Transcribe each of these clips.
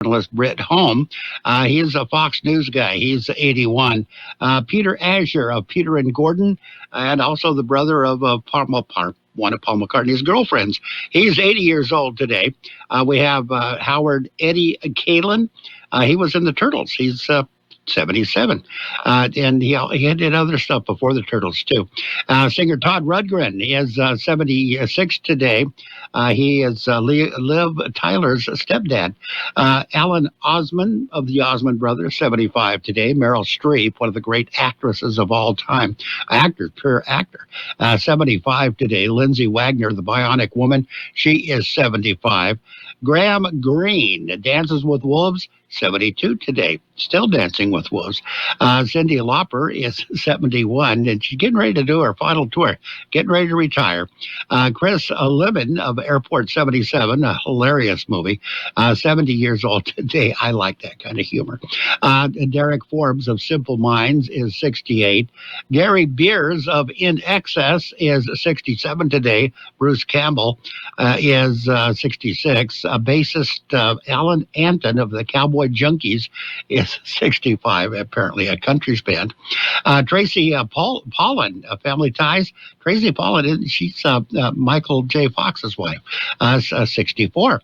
journalist Britt Holm. He's a Fox News guy. He's 81. Peter Asher of Peter and Gordon, and also the brother of one of Paul McCartney's girlfriends. He's 80 years old today. We have Howard Eddie Kalin. He was in the Turtles. He's 77. And he did other stuff before the Turtles, too. Singer Todd Rundgren is 76 today. He is Liv Tyler's stepdad. Alan Osmond of the Osmond Brothers, 75 today. Meryl Streep, one of the great actresses of all time. Pure actor. 75 today. Lindsay Wagner, the Bionic Woman. She is 75. Graham Greene, Dances with Wolves, 72 today. Still dancing with wolves. Cyndi Lauper is 71, and she's getting ready to do her final tour, getting ready to retire. Chris Libbon of Airport 77, a hilarious movie, 70 years old today. I like that kind of humor. Derek Forbes of Simple Minds is 68. Gary Beers of In Excess is 67 today. Bruce Campbell is 66. Bassist Alan Anton of the Cowboy Junkies is 65, apparently a country's band. Tracy Pollan, Family Ties. Tracy Pollan, she's Michael J. Fox's wife, 64.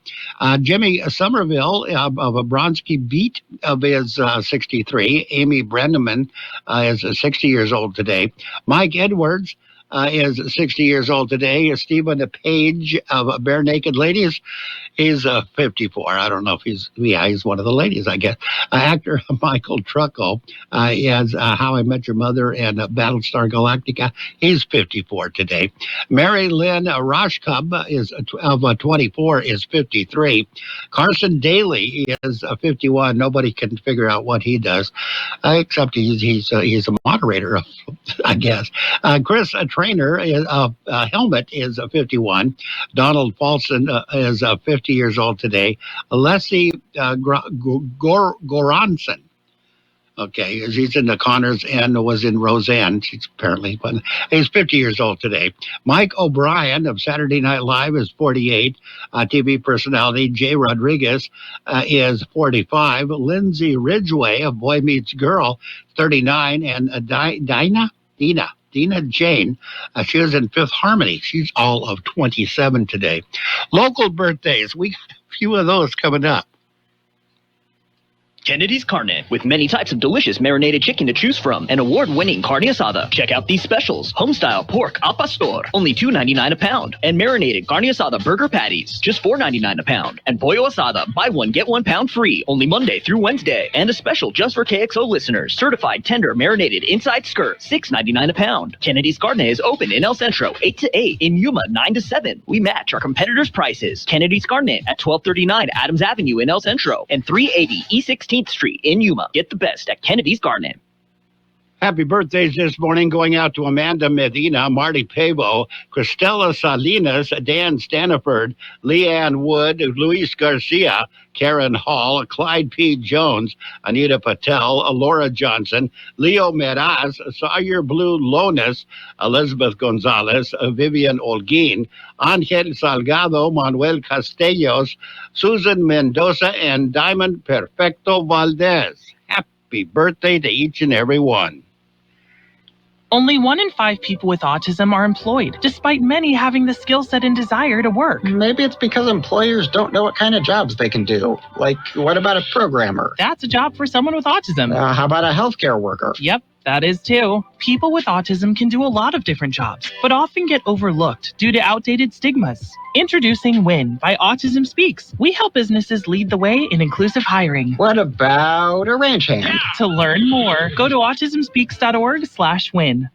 Jimmy Somerville of Bronski Beat is 63. Amy Brenneman is 60 years old today. Mike Edwards is 60 years old today. Stephen Page of Bare Naked Ladies, he's 54. I don't know if he's one of the ladies, I guess. Actor Michael Trucco is How I Met Your Mother and Battlestar Galactica. He's 54 today. Mary Lynn Roshkub is of 24 is 53. Carson Daly is 51. Nobody can figure out what he does, except he's a moderator, I guess. Chris Trainer is Helmet is 51. Donald Paulson is 50 years old today. Leslie Goranson. Okay, he's in the Connors and was in Roseanne. She's apparently, but he's 50 years old today. Mike O'Brien of Saturday Night Live is 48. TV personality Jay Rodriguez is 45. Lindsay Ridgway of Boy Meets Girl, 39. And Dina Jane, she was in Fifth Harmony. She's all of 27 today. Local birthdays, we got a few of those coming up. Kennedy's Carne, with many types of delicious marinated chicken to choose from, and award-winning carne asada. Check out these specials: homestyle pork al pastor, only $2.99 a pound, and marinated carne asada burger patties, just $4.99 a pound, and pollo asada, buy one get 1 pound free, only Monday through Wednesday, and a special just for KXO listeners: certified tender marinated inside skirt, $6.99 a pound. Kennedy's Carne is open in El Centro 8 to 8, in Yuma 9 to 7. We match our competitors' prices. Kennedy's Carne at 1239 Adams Avenue in El Centro and 380 East 16th Street in Yuma. Get the best at Kennedy's Garden. Happy birthdays this morning going out to Amanda Medina, Marty Pavo, Cristela Salinas, Dan Staniford, Leanne Wood, Luis Garcia, Karen Hall, Clyde P. Jones, Anita Patel, Laura Johnson, Leo Meraz, Sawyer Blue Lonis, Elizabeth Gonzalez, Vivian Olguin, Angel Salgado, Manuel Castellos, Susan Mendoza, and Diamond Perfecto Valdez. Happy birthday to each and every one. Only 1 in 5 people with autism are employed, despite many having the skill set and desire to work. Maybe it's because employers don't know what kind of jobs they can do. Like, what about a programmer? That's a job for someone with autism. How about a healthcare worker? Yep, that is too. People with autism can do a lot of different jobs, but often get overlooked due to outdated stigmas. Introducing WIN by Autism Speaks. We help businesses lead the way in inclusive hiring. What about a ranch hand? To learn more, go to autismspeaks.org/win.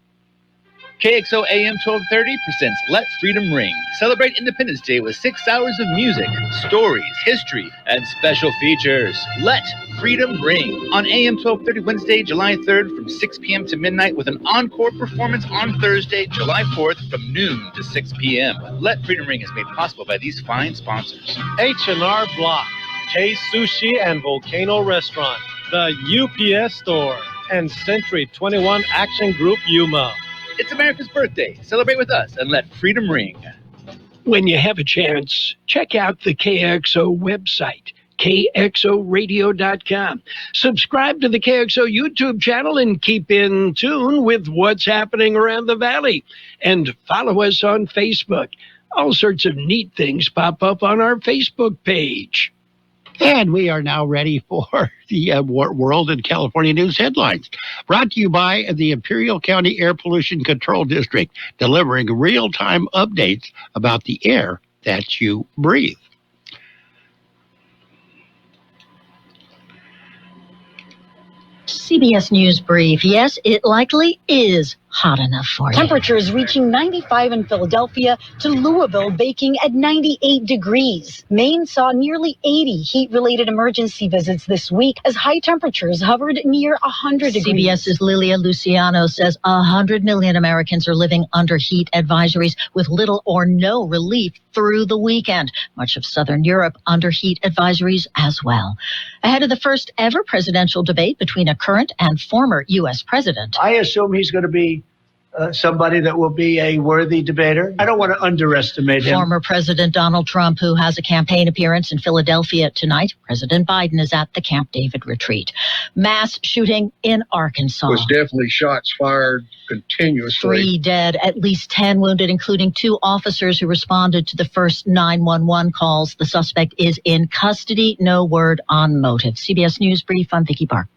KXO AM 1230 presents Let Freedom Ring. Celebrate Independence Day with 6 hours of music, stories, history, and special features. Let Freedom Ring on AM 1230 Wednesday, July 3rd from 6 p.m. to midnight, with an encore performance on Thursday, July 4th from noon to 6 p.m. Let Freedom Ring is made possible by these fine sponsors: H&R Block, K Sushi and Volcano Restaurant, the UPS Store, and Century 21 Action Group Yuma. It's America's birthday. Celebrate with us and let freedom ring. When you have a chance, check out the KXO website, KXORadio.com. Subscribe to the KXO YouTube channel and keep in tune with what's happening around the valley. And follow us on Facebook. All sorts of neat things pop up on our Facebook page. And we are now ready for the World and California News headlines. Brought to you by the Imperial County Air Pollution Control District, delivering real-time updates about the air that you breathe. CBS News Brief. Yes, it likely is hot enough for you. Temperatures reaching 95 in Philadelphia to Louisville baking at 98 degrees. Maine saw nearly 80 heat-related emergency visits this week as high temperatures hovered near 100 degrees. CBS's Lilia Luciano says 100 million Americans are living under heat advisories with little or no relief through the weekend. Much of Southern Europe under heat advisories as well. Ahead of the first ever presidential debate between a current and former U.S. president. I assume he's going to be somebody that will be a worthy debater. I don't want to underestimate him. Former President Donald Trump, who has a campaign appearance in Philadelphia tonight. President Biden is at the Camp David retreat. Mass shooting in Arkansas. Was definitely shots fired continuously. 3 dead, at least 10 wounded, including 2 officers who responded to the first 911 calls. The suspect is in custody. No word on motive. CBS News Brief, I'm Vicki Park.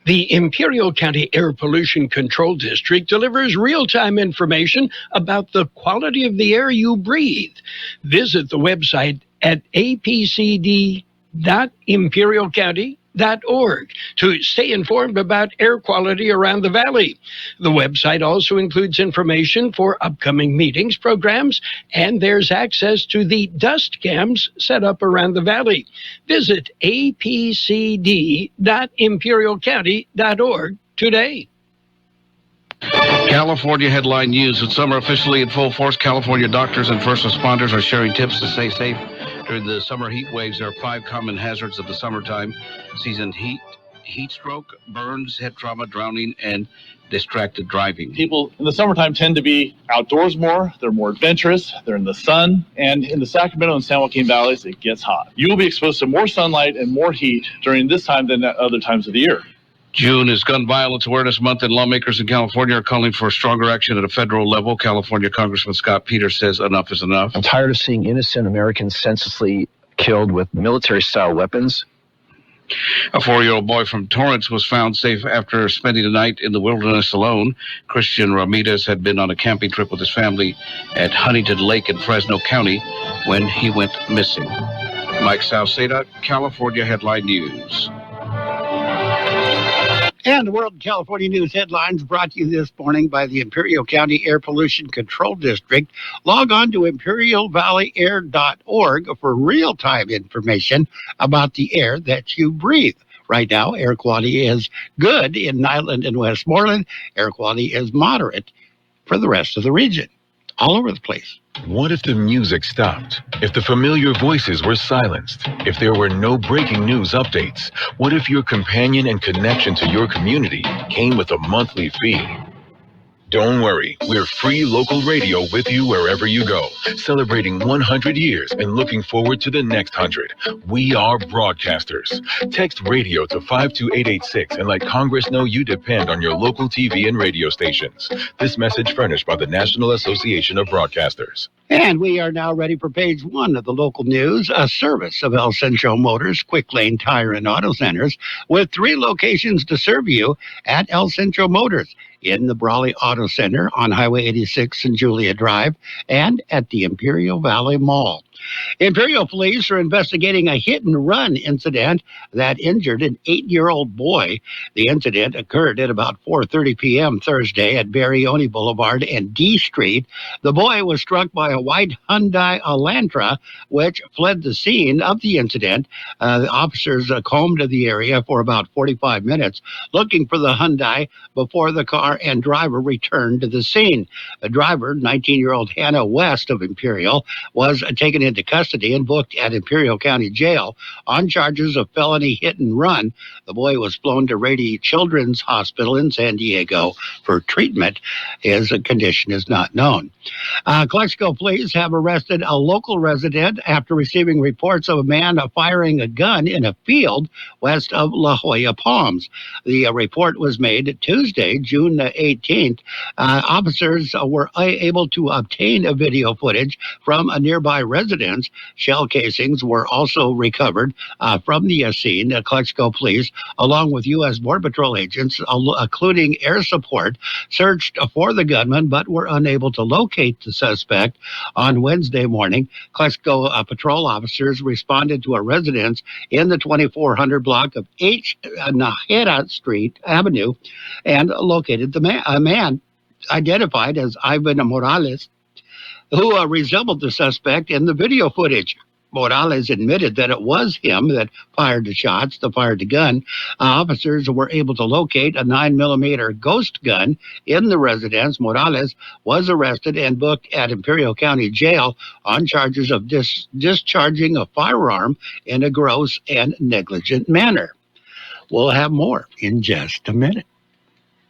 The Imperial County Air Pollution Control District delivers real-time information about the quality of the air you breathe. Visit the website at apcd.imperialcounty.org to stay informed about air quality around the valley. The website also includes information for upcoming meetings, programs, and there's access to the dust cams set up around the valley. Visit apcd.imperialcounty.org today. California headline news. With summer officially in full force, California doctors and first responders are sharing tips to stay safe during the summer heat waves. There are 5 common hazards of the summertime season: heat stroke, burns, head trauma, drowning, and distracted driving. People in the summertime tend to be outdoors more. They're more adventurous. They're in the sun. And in the Sacramento and San Joaquin valleys, it gets hot. You will be exposed to more sunlight and more heat during this time than at other times of the year. June is Gun Violence Awareness Month, and lawmakers in California are calling for stronger action at a federal level. California Congressman Scott Peters says enough is enough. I'm tired of seeing innocent Americans senselessly killed with military-style weapons. A 4-year-old boy from Torrance was found safe after spending the night in the wilderness alone. Christian Ramirez had been on a camping trip with his family at Huntington Lake in Fresno County when he went missing. Mike Sauceda, California Headline News. And the World California News headlines brought to you this morning by the Imperial County Air Pollution Control District. Log on to imperialvalleyair.org for real-time information about the air that you breathe. Right now, air quality is good in Nyland and Westmoreland. Air quality is moderate for the rest of the region. All over the place. What if the music stopped? If the familiar voices were silenced? If there were no breaking news updates? What if your companion and connection to your community came with a monthly fee? Don't worry, we're free local radio with you wherever you go, celebrating 100 years and looking forward to the next 100. We are broadcasters. Text radio to 52886 and let Congress know you depend on your local TV and radio stations. This message furnished by the National Association of Broadcasters. And we are now ready for page 1 of the local news, a service of El Centro Motors, Quick Lane Tire and Auto Centers, with 3 locations to serve you at El Centro Motors, in the Brawley Auto Center on Highway 86 and Julia Drive, and at the Imperial Valley Mall. Imperial police are investigating a hit-and-run incident that injured an 8-year-old boy. The incident occurred at about 4:30 p.m. Thursday at Barione Boulevard and D Street. The boy was struck by a white Hyundai Elantra, which fled the scene of the incident. The officers combed the area for about 45 minutes, looking for the Hyundai before the car and driver returned to the scene. The driver, 19-year-old Hannah West of Imperial, was taken into into custody and booked at Imperial County Jail on charges of felony hit and run. The boy was flown to Rady Children's Hospital in San Diego for treatment. His condition is not known. Kxo police have arrested a local resident after receiving reports of a man firing a gun in a field west of La Jolla Palms. The report was made Tuesday, June 18th. Officers were able to obtain a video footage from a nearby residence. Shell casings were also recovered from the scene. Kxo police, along with U.S. Border Patrol agents, including air support, searched for the gunman but were unable to locate the suspect. On Wednesday morning, Kxo patrol officers responded to a residence in the 2400 block of H. Najera Street Avenue and located a man identified as Ivan Morales, who resembled the suspect in the video footage. Morales admitted that it was him that fired the gun. Officers were able to locate a 9mm ghost gun in the residence. Morales was arrested and booked at Imperial County Jail on charges of discharging a firearm in a gross and negligent manner. We'll have more in just a minute.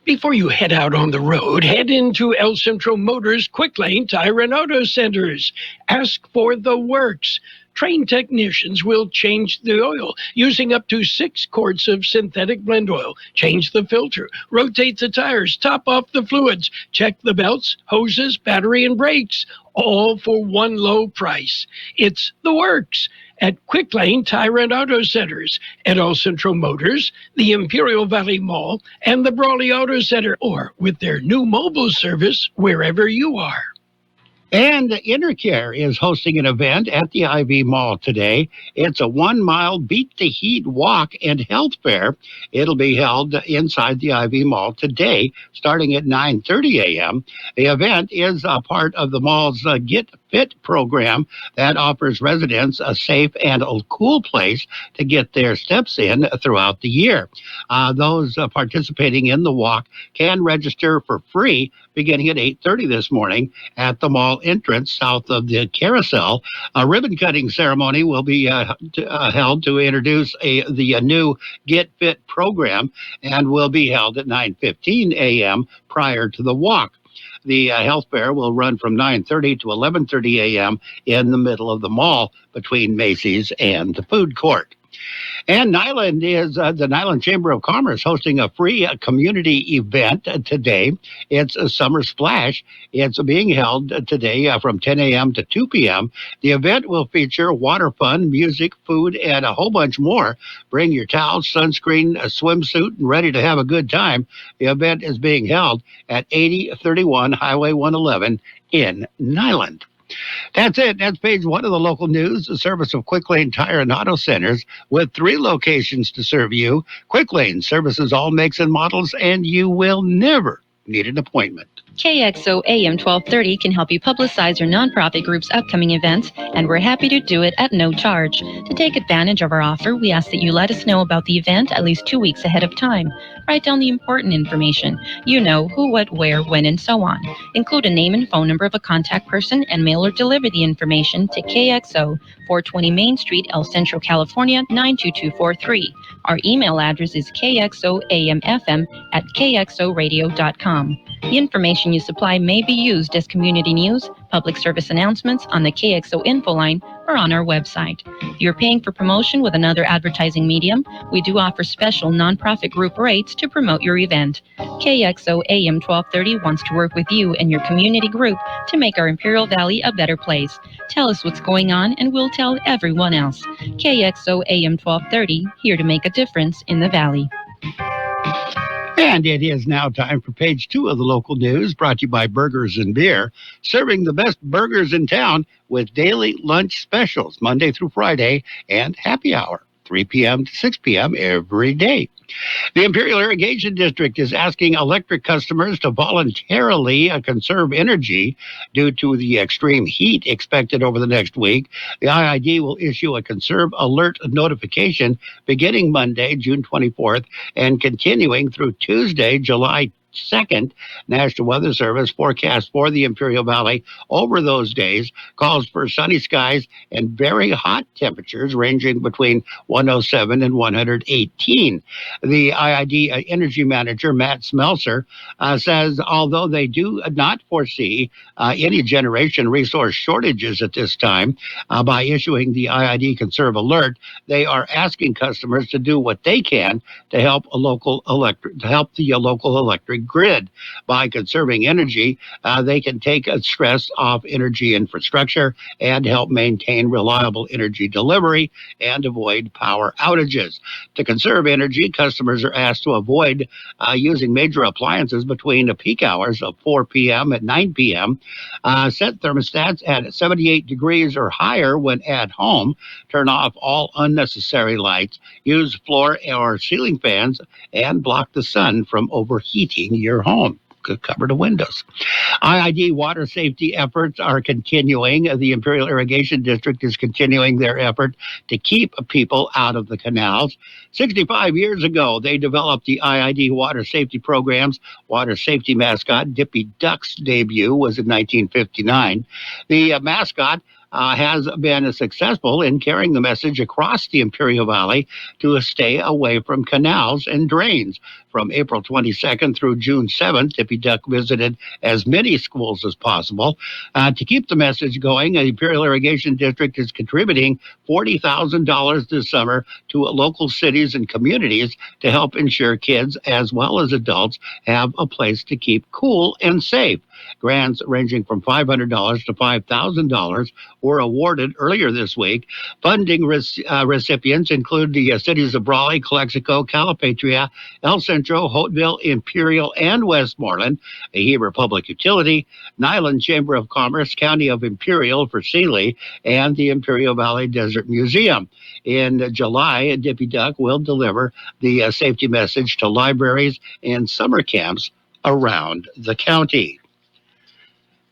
Before you head out on the road, head into El Centro Motors Quick Lane Tire and Auto Centers. Ask for the works. Trained technicians will change the oil using up to 6 quarts of synthetic blend oil. Change the filter, rotate the tires, top off the fluids, check the belts, hoses, battery, and brakes, all for one low price. It's the works at Quick Lane Tire and Auto Centers, at El Centro Motors, the Imperial Valley Mall, and the Brawley Auto Center, or with their new mobile service wherever you are. And Intercare is hosting an event at the IV Mall today. It's a 1-mile Beat the Heat walk and health fair. It'll be held inside the IV Mall today, starting at 9:30 a.m. The event is a part of the mall's Get Fit program that offers residents a safe and a cool place to get their steps in throughout the year. Those participating in the walk can register for free beginning at 8:30 this morning at the mall entrance south of the carousel. A ribbon-cutting ceremony will be held to introduce the new Get Fit program and will be held at 9:15 a.m. prior to the walk. The health fair will run from 9:30 to 11:30 a.m. in the middle of the mall between Macy's and the food court. And Nyland is the Nyland Chamber of Commerce hosting a free community event today. It's a Summer Splash. It's being held today from 10 a.m. to 2 p.m. The event will feature water fun, music, food, and a whole bunch more. Bring your towels, sunscreen, a swimsuit, and ready to have a good time. The event is being held at 8031 Highway 111 in Nyland. That's it. That's page 1 of the local news, the service of Quick Lane Tire and Auto Centers with 3 locations to serve you. Quick Lane services all makes and models, and you will never need an appointment. KXO AM 1230 can help you publicize your nonprofit group's upcoming events, and we're happy to do it at no charge. To take advantage of our offer, we ask that you let us know about the event at least 2 weeks ahead of time. Write down the important information. You know, who, what, where, when, and so on. Include a name and phone number of a contact person and mail or deliver the information to KXO, 420 Main Street, El Centro, California, 92243. Our email address is kxoamfm@kxoradio.com. The information you supply may be used as community news, public service announcements on the KXO info line, or on our website. If you're paying for promotion with another advertising medium, we do offer special nonprofit group rates to promote your event. KXO AM 1230 wants to work with you and your community group to make our Imperial Valley a better place. Tell us what's going on and we'll tell everyone else. KXO AM 1230, here to make a difference in the Valley. And it is now time for page 2 of the local news, brought to you by Burgers and Beer, serving the best burgers in town with daily lunch specials, Monday through Friday, and happy hour, 3 p.m. to 6 p.m. every day. The Imperial Irrigation District is asking electric customers to voluntarily conserve energy due to the extreme heat expected over the next week. The IID will issue a Conserve Alert notification beginning Monday, June 24th, and continuing through Tuesday, July 2nd. National Weather Service forecast for the Imperial Valley over those days calls for sunny skies and very hot temperatures ranging between 107 and 118. The IID Energy Manager, Matt Smelser, says although they do not foresee any generation resource shortages at this time, by issuing the IID Conserve Alert, they are asking customers to do what they can to help the local electric grid. By conserving energy, they can take stress off energy infrastructure and help maintain reliable energy delivery and avoid power outages. To conserve energy, customers are asked to avoid using major appliances between the peak hours of 4 p.m. and 9 p.m. Set thermostats at 78 degrees or higher when at home. Turn off all unnecessary lights. Use floor or ceiling fans and block the sun from overheating your home. Cover the windows. IID water safety efforts are continuing. The Imperial Irrigation District is continuing their effort to keep people out of the canals. 65 years ago, they developed the IID water safety programs. Water safety mascot Dippy Duck's debut was in 1959. The mascot has been successful in carrying the message across the Imperial Valley to stay away from canals and drains. From April 22nd through June 7th, Dippy Duck visited as many schools as possible. To keep the message going, the Imperial Irrigation District is contributing $40,000 this summer to local cities and communities to help ensure kids as well as adults have a place to keep cool and safe. Grants ranging from $500 to $5,000 were awarded earlier this week. Funding recipients include the cities of Brawley, Calexico, Calipatria, El Centro, Hopeville, Imperial, and Westmoreland, the Heber Public Utility, Nyland Chamber of Commerce, County of Imperial for Sealy, and the Imperial Valley Desert Museum. In July, Dippy Duck will deliver the safety message to libraries and summer camps around the county.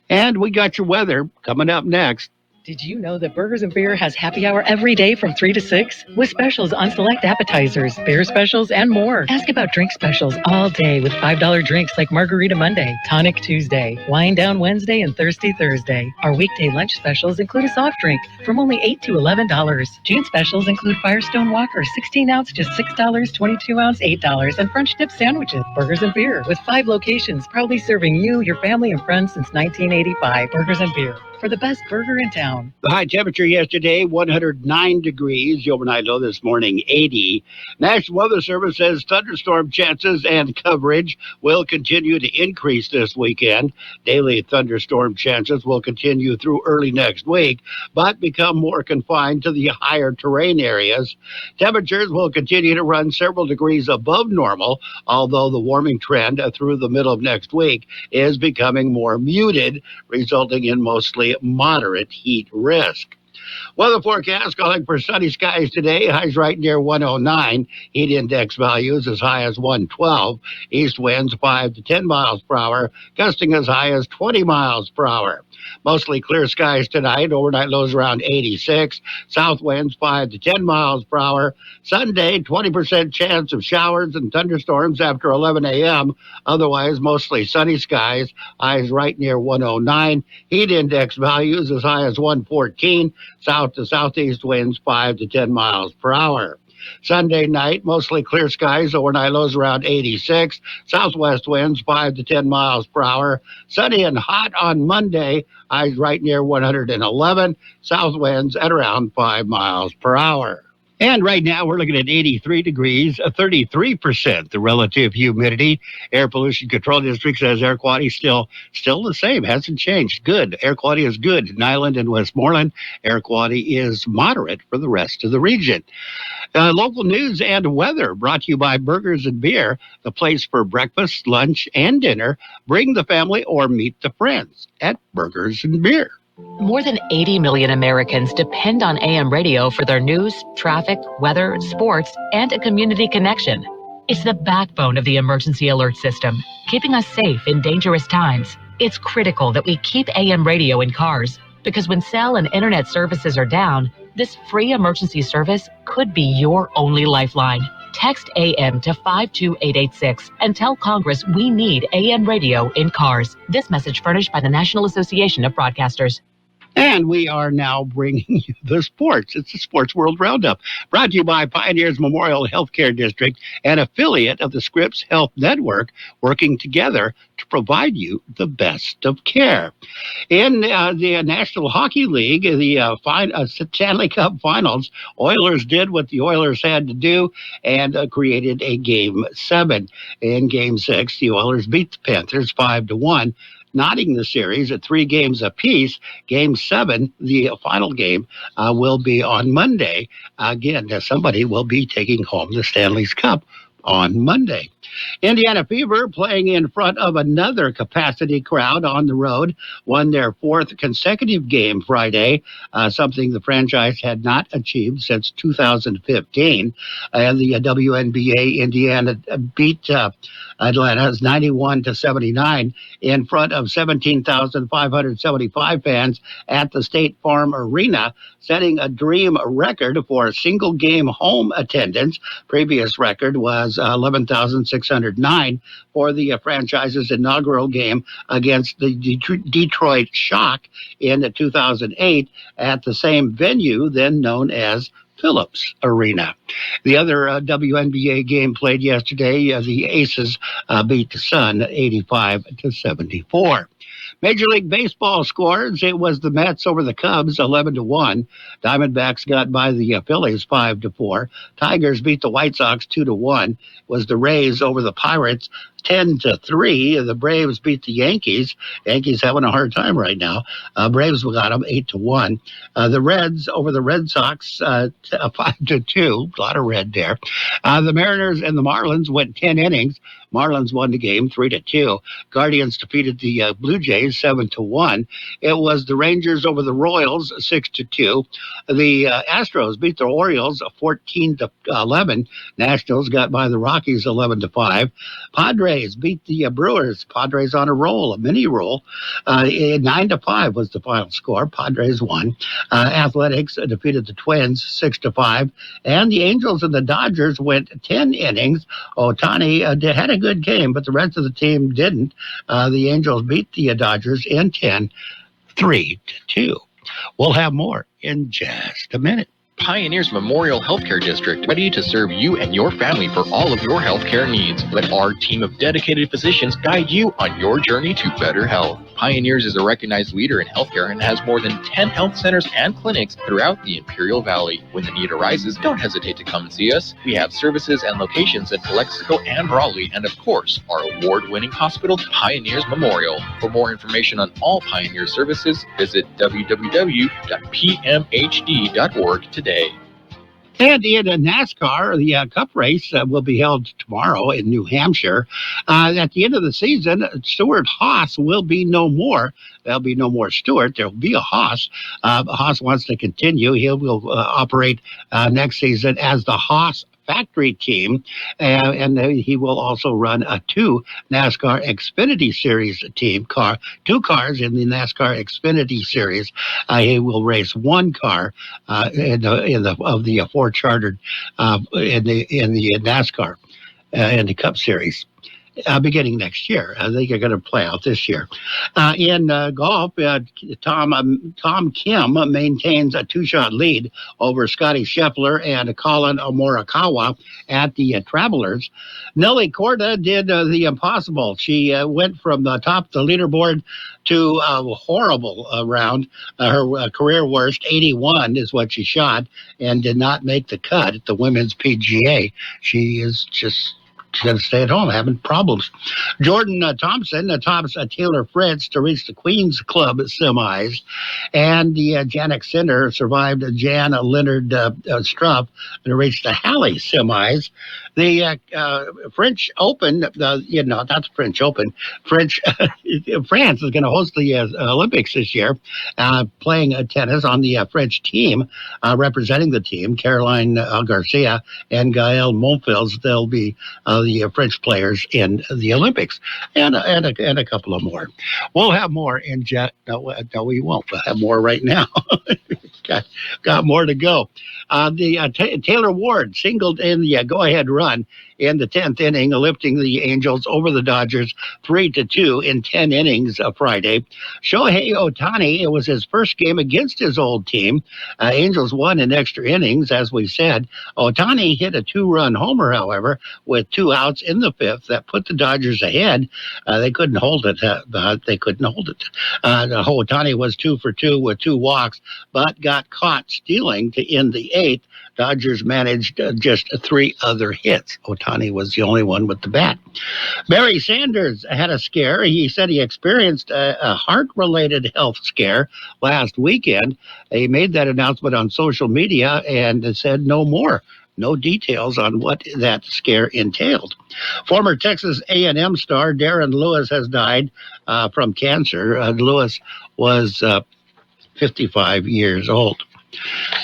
And we got your weather coming up next. Did you know that Burgers and Beer has happy hour every day from 3 to 6? With specials on select appetizers, beer specials, and more. Ask about drink specials all day with $5 drinks like Margarita Monday, Tonic Tuesday, Wine Down Wednesday, and Thirsty Thursday. Our weekday lunch specials include a soft drink from only $8 to $11. June specials include Firestone Walker, 16 ounce, just $6, 22 ounce, $8, and French dip sandwiches. Burgers and Beer, with 5 locations, proudly serving you, your family, and friends since 1985. Burgers and Beer, for the best burger in town. The high temperature yesterday, 109 degrees. The overnight low this morning, 80. National Weather Service says thunderstorm chances and coverage will continue to increase this weekend. Daily thunderstorm chances will continue through early next week, but become more confined to the higher terrain areas. Temperatures will continue to run several degrees above normal, although the warming trend through the middle of next week is becoming more muted, resulting in mostly moderate heat risk. Weather forecast calling for sunny skies today. Highs right near 109. Heat index values as high as 112. East winds 5 to 10 miles per hour, gusting as high as 20 miles per hour. Mostly clear skies tonight. Overnight lows around 86. South winds 5 to 10 miles per hour. Sunday, 20% chance of showers and thunderstorms after 11 a.m. Otherwise, mostly sunny skies. Highs right near 109. Heat index values as high as 114. South to southeast winds 5 to 10 miles per hour. Sunday night, mostly clear skies, overnight lows around 86. Southwest winds 5 to 10 miles per hour. Sunny and hot on Monday, highs right near 111. South winds at around 5 miles per hour. And right now we're looking at 83 degrees, 33% the relative humidity. Air Pollution Control District says air quality still the same, hasn't changed. Good. Air quality is good in Nyland and Westmoreland. Air quality is moderate for the rest of the region. Local news and weather brought to you by Burgers and Beer, the place for breakfast, lunch, and dinner. Bring the family or meet the friends at Burgers and Beer. More than 80 million Americans depend on AM radio for their news, traffic, weather, sports, and a community connection. It's the backbone of the emergency alert system, keeping us safe in dangerous times. It's critical that we keep AM radio in cars, because when cell and internet services are down, this free emergency service could be your only lifeline. Text AM to 52886 and tell Congress we need AM radio in cars. This message furnished by the National Association of Broadcasters. And we are now bringing you the sports. It's the Sports World Roundup, brought to you by Pioneers Memorial Healthcare District, an affiliate of the Scripps Health Network, working together to provide you the best of care. In the National Hockey League, the Stanley Cup Finals, Oilers did what the Oilers had to do and created a Game 7. In Game 6, the Oilers beat the Panthers 5-1. Knotting the series at 3 games apiece. Game 7, the final game, will be on Monday. Again, somebody will be taking home the Stanley's Cup on Monday. Indiana Fever, playing in front of another capacity crowd on the road, won their 4th consecutive game Friday, something the franchise had not achieved since 2015. And the WNBA, Indiana beat Atlanta's 91-79 in front of 17,575 fans at the State Farm Arena, setting a dream record for a single game home attendance. Previous record was 11,609 for the franchise's inaugural game against the Detroit Shock in 2008 at the same venue then known as Phillips Arena. The other WNBA game played yesterday, the Aces beat the Sun 85-74. Major League Baseball scores. It was the Mets over the Cubs 11-1. Diamondbacks got by the Phillies 5-4. Tigers beat the White Sox 2-1. It was the Rays over the Pirates 10-3. The Braves beat the Yankees. Yankees having a hard time right now. Braves got them 8-1. The Reds over the Red Sox 5-2. A lot of red there. The Mariners and the Marlins went 10 innings. Marlins won the game 3-2. Guardians defeated the Blue Jays 7-1. It was the Rangers over the Royals 6-2. The Astros beat the Orioles 14-11. Nationals got by the Rockies 11-5. Padres beat the Brewers. Padres on a roll, a mini roll. 9-5 was the final score. Padres won. Athletics defeated the Twins 6-5. And the Angels and the Dodgers went 10 innings. Ohtani had a good game, but the rest of the team didn't. The Angels beat the Dodgers in 10, 3-2. We'll have more in just a minute. Pioneers Memorial Healthcare District, ready to serve you and your family for all of your healthcare needs. Let our team of dedicated physicians guide you on your journey to better health. Pioneers is a recognized leader in healthcare and has more than 10 health centers and clinics throughout the Imperial Valley. When the need arises, don't hesitate to come and see us. We have services and locations in Calexico and Raleigh, and of course, our award-winning hospital, Pioneers Memorial. For more information on all Pioneer services, visit www.pmhd.org today. And in NASCAR, the Cup race will be held tomorrow in New Hampshire. At the end of the season, Stuart Haas will be no more. There'll be no more Stewart. There'll be a Haas. Haas wants to continue. He will operate next season as the Haas factory team, and he will also run 2 NASCAR Xfinity Series team car, 2 cars in the NASCAR Xfinity Series. He will race 1 car in the 4 chartered in the NASCAR in the Cup Series. Beginning next year. I think they're going to play out this year. In golf, Tom Kim maintains a 2-shot lead over Scotty Scheffler and Colin Morikawa at the Travelers. Nelly Korda did the impossible. She went from the top of the leaderboard to a horrible round. Her career worst, 81, is what she shot, and did not make the cut at the Women's PGA. She is just... She's going to stay at home, having problems. Jordan Thompson tops Taylor Fritz to reach the Queen's Club semis. And the Jannik Sinner survived Jan Leonard Struff to reach the Halle semis. The French Open, not the French Open, France is going to host the Olympics this year, playing tennis on the French team, representing the team, Caroline Garcia and Gaël Monfils. They'll be the French players in the Olympics, and a couple of more. We'll have more in no, we won't. We'll have more right now. got more to go. Taylor Ward singled in the go-ahead run in the 10th inning, lifting the Angels over the Dodgers 3-2 in 10 innings Friday. Shohei Ohtani, it was his first game against his old team. Angels won in extra innings, as we said. Ohtani hit a 2-run homer, however, with 2 outs in the 5th that put the Dodgers ahead. They couldn't hold it. Ohtani was 2 for 2 with 2 walks, but got caught stealing to end the 8th. Dodgers managed just 3 other hits. Ohtani was the only one with the bat. Barry Sanders had a scare. He said he experienced a heart-related health scare last weekend. He made that announcement on social media and said no more. No details on what that scare entailed. Former Texas A&M star Darren Lewis has died from cancer. Lewis was 55 years old.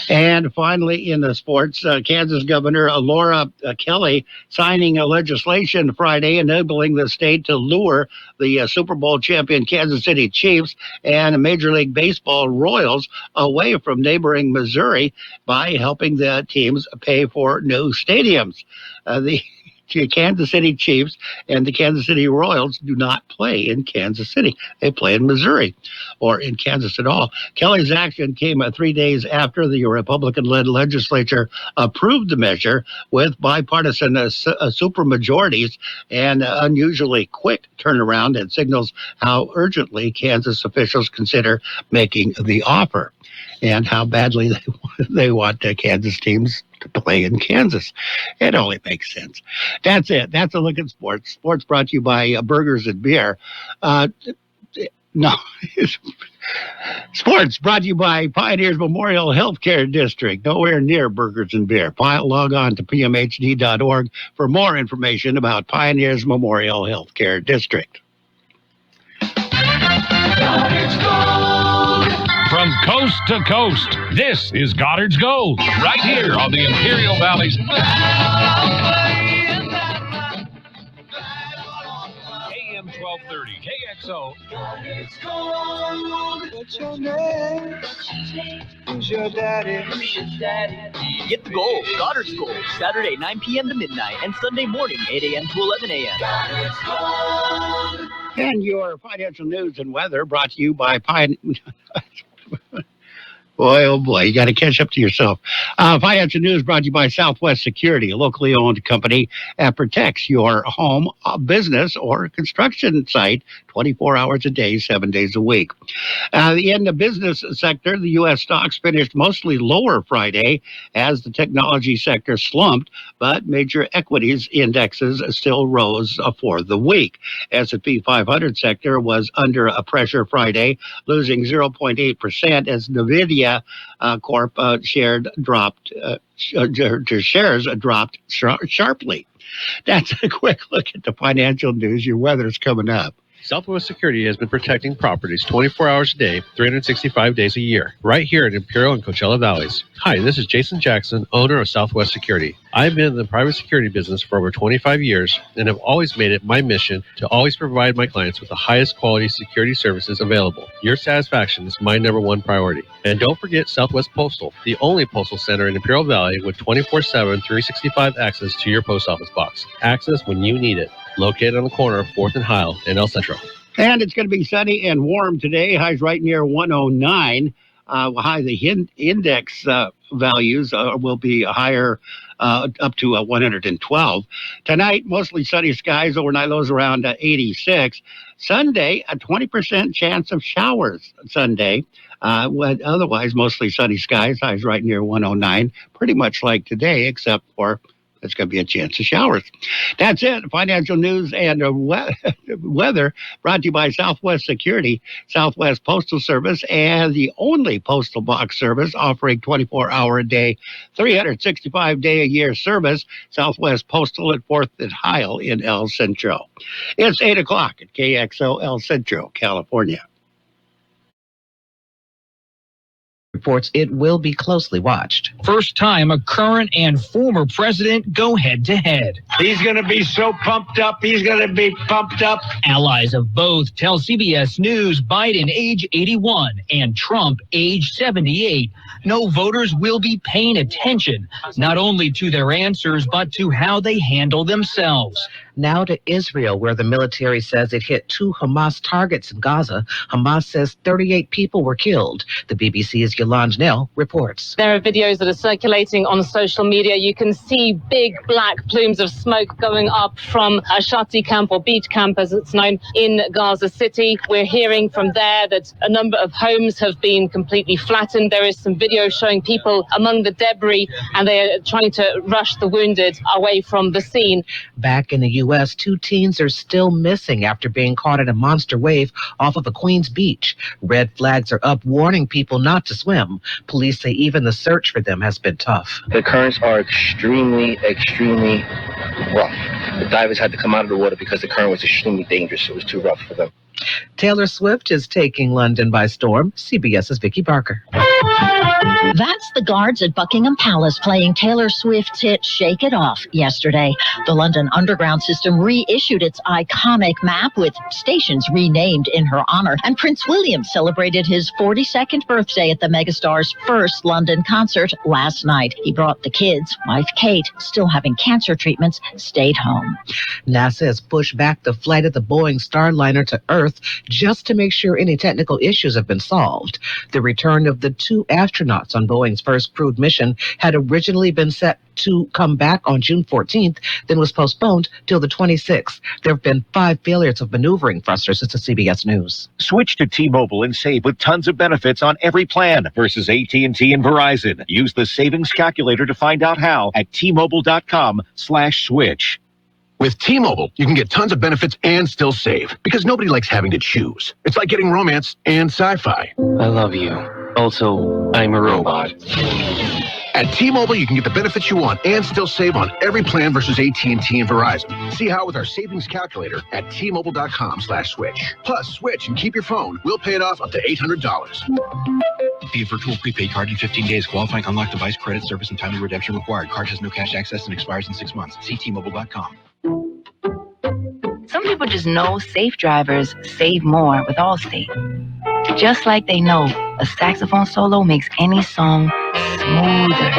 And finally, in the sports, Kansas Governor Laura Kelly signing a legislation Friday enabling the state to lure the Super Bowl champion Kansas City Chiefs and Major League Baseball Royals away from neighboring Missouri by helping the teams pay for new stadiums. The Kansas City Chiefs and the Kansas City Royals do not play in Kansas City. They play in Missouri or in Kansas at all. Kelly's action came 3 days after the Republican-led legislature approved the measure with bipartisan supermajorities and unusually quick turnaround, and signals how urgently Kansas officials consider making the offer and how badly they want Kansas teams to play in Kansas. It only makes sense. That's it. That's a look at sports. Sports brought to you by Burgers and Beer. Sports brought to you by Pioneers Memorial Healthcare District, nowhere near Burgers and Beer. Log on to pmhd.org for more information about Pioneers Memorial Healthcare District. From coast to coast, this is Goddard's Gold, right here on the Imperial Valley's AM 1230 KXO. Goddard's Gold. What's your name? Who's your daddy? Get the gold, Goddard's Gold, Saturday 9 p.m. to midnight and Sunday morning 8 a.m. to 11 a.m. Goddard's Gold. And your financial news and weather brought to you by Boy, oh boy, you got to catch up to yourself. Financial news brought to you by Southwest Security, a locally owned company that protects your home, business, or construction site 24 hours a day, 7 days a week. In the business sector, the U.S. stocks finished mostly lower Friday as the technology sector slumped, but major equities indexes still rose for the week. S&P 500 sector was under a pressure Friday, losing 0.8% as NVIDIA Corp shares dropped sharply. That's a quick look at the financial news. Your weather's coming up. Southwest Security has been protecting properties 24 hours a day, 365 days a year, right here in Imperial and Coachella Valleys. Hi, this is Jason Jackson, owner of Southwest Security. I've been in the private security business for over 25 years and have always made it my mission to always provide my clients with the highest quality security services available. Your satisfaction is my #1 priority. And don't forget Southwest Postal, the only postal center in Imperial Valley with 24/7, 365 access to your post office box. Access when you need it. Located on the corner of 4th and Heil in El Centro. And it's going to be sunny and warm today. Highs right near 109. The index values will be higher up to 112. Tonight, mostly sunny skies, overnight lows around 86. Sunday, a 20% chance of showers Sunday. Otherwise, mostly sunny skies, highs right near 109. Pretty much like today, except for there's going to be a chance of showers. That's it. Financial news and weather brought to you by Southwest Security, Southwest Postal Service, and the only postal box service offering 24-hour-a-day, 365-day-a-year service, Southwest Postal at 4th and Heil in El Centro. It's 8 o'clock at KXO El Centro, California. reports it will be closely watched. First time a current and former president go head-to-head. He's going to be so pumped up. He's going to be pumped up. Allies of both tell CBS News Biden, age 81, and Trump, age 78, know voters will be paying attention, not only to their answers, but to how they handle themselves. Now to Israel, where the military says it hit 2 Hamas targets in Gaza. Hamas says 38 people were killed. The BBC's Yolande Nell reports. There are videos that are circulating on social media. You can see big black plumes of smoke going up from a Shati camp, or beach camp as it's known, in Gaza City. We're hearing from there that a number of homes have been completely flattened. There is some video showing people among the debris, and they are trying to rush the wounded away from the scene. Back in the U.S., 2 teens are still missing after being caught in a monster wave off of a Queens beach. Red flags are up warning people not to swim. Police say even the search for them has been tough. The currents are extremely rough. The divers had to come out of the water because the current was extremely dangerous. It was too rough for them. Taylor Swift is taking London by storm. CBS's Vicky Barker. That's the guards at Buckingham Palace playing Taylor Swift's hit Shake It Off yesterday. The London Underground system reissued its iconic map with stations renamed in her honor. And Prince William celebrated his 42nd birthday at the megastar's first London concert last night. He brought the kids. Wife Kate, still having cancer treatments, stayed home. NASA has pushed back the flight of the Boeing Starliner to Earth just to make sure any technical issues have been solved. The return of the 2 astronauts on Boeing's first crewed mission had originally been set to come back on June 14th, then was postponed till the 26th. There have been 5 failures of maneuvering thrusters. It's a CBS News. Switch to T-Mobile and save with tons of benefits on every plan versus AT&T and Verizon. Use the savings calculator to find out how at T-Mobile.com/switch. With T-Mobile, you can get tons of benefits and still save, because nobody likes having to choose. It's like getting romance and sci-fi. I love you. Also, I'm a robot. At T-Mobile, you can get the benefits you want and still save on every plan versus AT&T and Verizon. See how with our savings calculator at T-Mobile.com/switch. Plus, switch and keep your phone. We'll pay it off up to $800. Via virtual prepaid card in 15 days. Qualifying unlocked device, credit, service, and timely redemption required. Card has no cash access and expires in 6 months. See T-Mobile.com. Some people just know safe drivers save more with Allstate. Just like they know a saxophone solo makes any song smoother.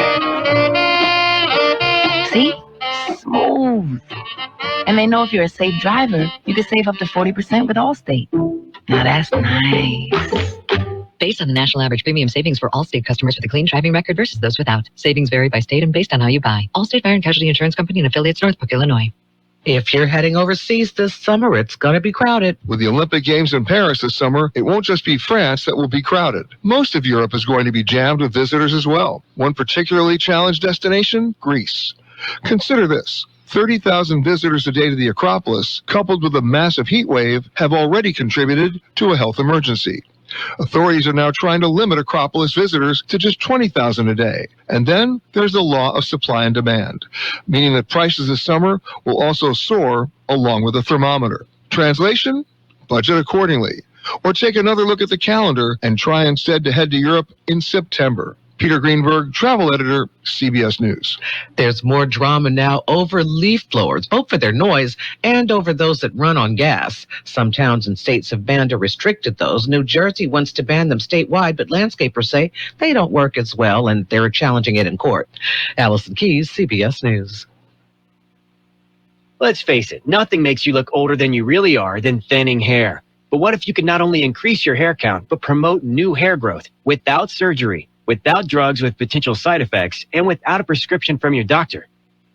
See? Smooth. And they know if you're a safe driver, you can save up to 40% with Allstate. Now that's nice. Based on the national average premium savings for Allstate customers with a clean driving record versus those without. Savings vary by state and based on how you buy. Allstate Fire and Casualty Insurance Company and affiliates, Northbrook, Illinois. If you're heading overseas this summer, it's going to be crowded. With the Olympic Games in Paris this summer, it won't just be France that will be crowded. Most of Europe is going to be jammed with visitors as well. One particularly challenged destination, Greece. Consider this. 30,000 visitors a day to the Acropolis, coupled with a massive heat wave, have already contributed to a health emergency. Authorities are now trying to limit Acropolis visitors to just 20,000 a day. And then there's the law of supply and demand, meaning that prices this summer will also soar along with the thermometer. Translation? Budget accordingly. Or take another look at the calendar and try instead to head to Europe in September. Peter Greenberg, travel editor, CBS News. There's more drama now over leaf blowers, both for their noise and over those that run on gas. Some towns and states have banned or restricted those. New Jersey wants to ban them statewide, but landscapers say they don't work as well, and they're challenging it in court. Allison Keyes, CBS News. Let's face it, nothing makes you look older than you really are than thinning hair. But what if you could not only increase your hair count, but promote new hair growth without surgery, without drugs with potential side effects, and without a prescription from your doctor?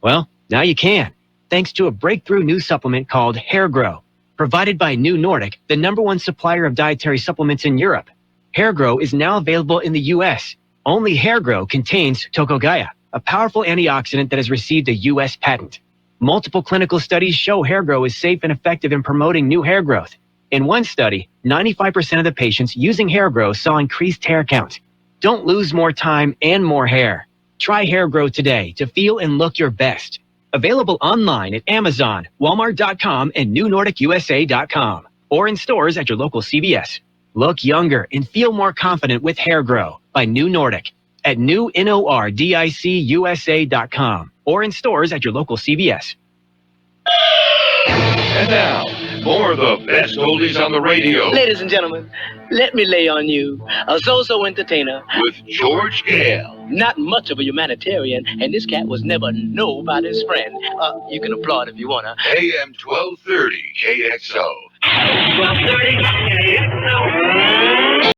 Well, now you can, thanks to a breakthrough new supplement called Hair Grow, provided by New Nordic, the #1 supplier of dietary supplements in Europe. Hair Grow is now available in the U.S. Only Hair Grow contains tocopherol, a powerful antioxidant that has received a U.S. patent. Multiple clinical studies show Hair Grow is safe and effective in promoting new hair growth. In one study, 95% of the patients using Hair Grow saw increased hair count. Don't lose more time and more hair. Try Hair Grow today to feel and look your best. Available online at Amazon, Walmart.com, and NewNordicUSA.com, or in stores at your local CVS. Look younger and feel more confident with Hair Grow. by New Nordic at newnordicusa.com or in stores at your local CVS. And now, more of the best oldies on the radio. Ladies and gentlemen, let me lay on you a so-so entertainer with George Gale. Not much of a humanitarian, and this cat was never nobody's friend. You can applaud if you wanna. AM 1230 KXO. 1230 KXO.